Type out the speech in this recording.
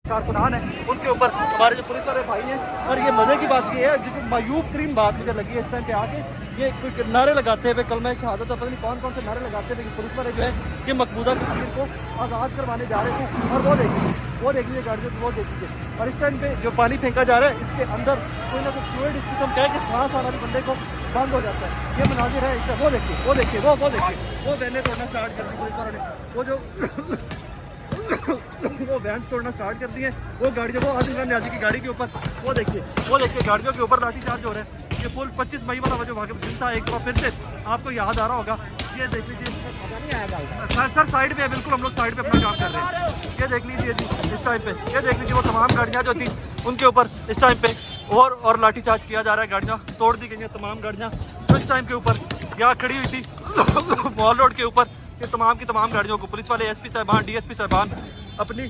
कारकुनान है उनके ऊपर हमारे जो पुलिस वाले भाई हैं। और ये मज़े की बात ये है, जो मायूब तरीन बात मुझे लगी है इस टाइम पे आके, ये कोई नारे लगाते हुए कलमा शहादत पता नहीं कौन कौन से नारे लगाते हुए पुलिस वाले जो है कि मकबूजा कश्मीर को आज़ाद करवाने जा रहे थे। और वो देखिए गाड़ी वो देखिए। और इस टाइम पे जो पानी फेंका जा रहा है इसके अंदर कोई ना कोई फ्लूइड इस किस्म का है कि सांस आना भी बंदे को बंद हो जाता है। ये मनाजिर है इसका। वो देखिए वो वैने तोड़ना स्टार्ट कर दी पुलिस वालों ने। वो जो वो वैन तोड़ना स्टार्ट कर दिए। वो गाड़ी जो वो आदिल न्याजी की गाड़ी के ऊपर वो देखिए गाड़ियों के ऊपर लाठीचार्ज हो रहे हैं। ये फुल 25 मई वाला जो वाक़या दिन था, एक बार फिर से आपको याद आ रहा होगा। ये देख लीजिए सर साइड पे है, बिल्कुल हम लोग साइड पे अपना काम कर रहे हैं। ये देख लीजिए जी इस टाइम पे, ये देख लीजिए वो तमाम गाड़ियाँ जो थी उनके ऊपर इस टाइम पे और लाठीचार्ज किया जा रहा है। गाड़ियाँ तोड़ दी गई हैं, तमाम गाड़ियाँ जो इस टाइम के ऊपर यहाँ खड़ी हुई थी मॉल रोड के ऊपर। ये तमाम की तमाम गाड़ियों को पुलिस वाले एसपी साहबान, डीएसपी साहबान अपनी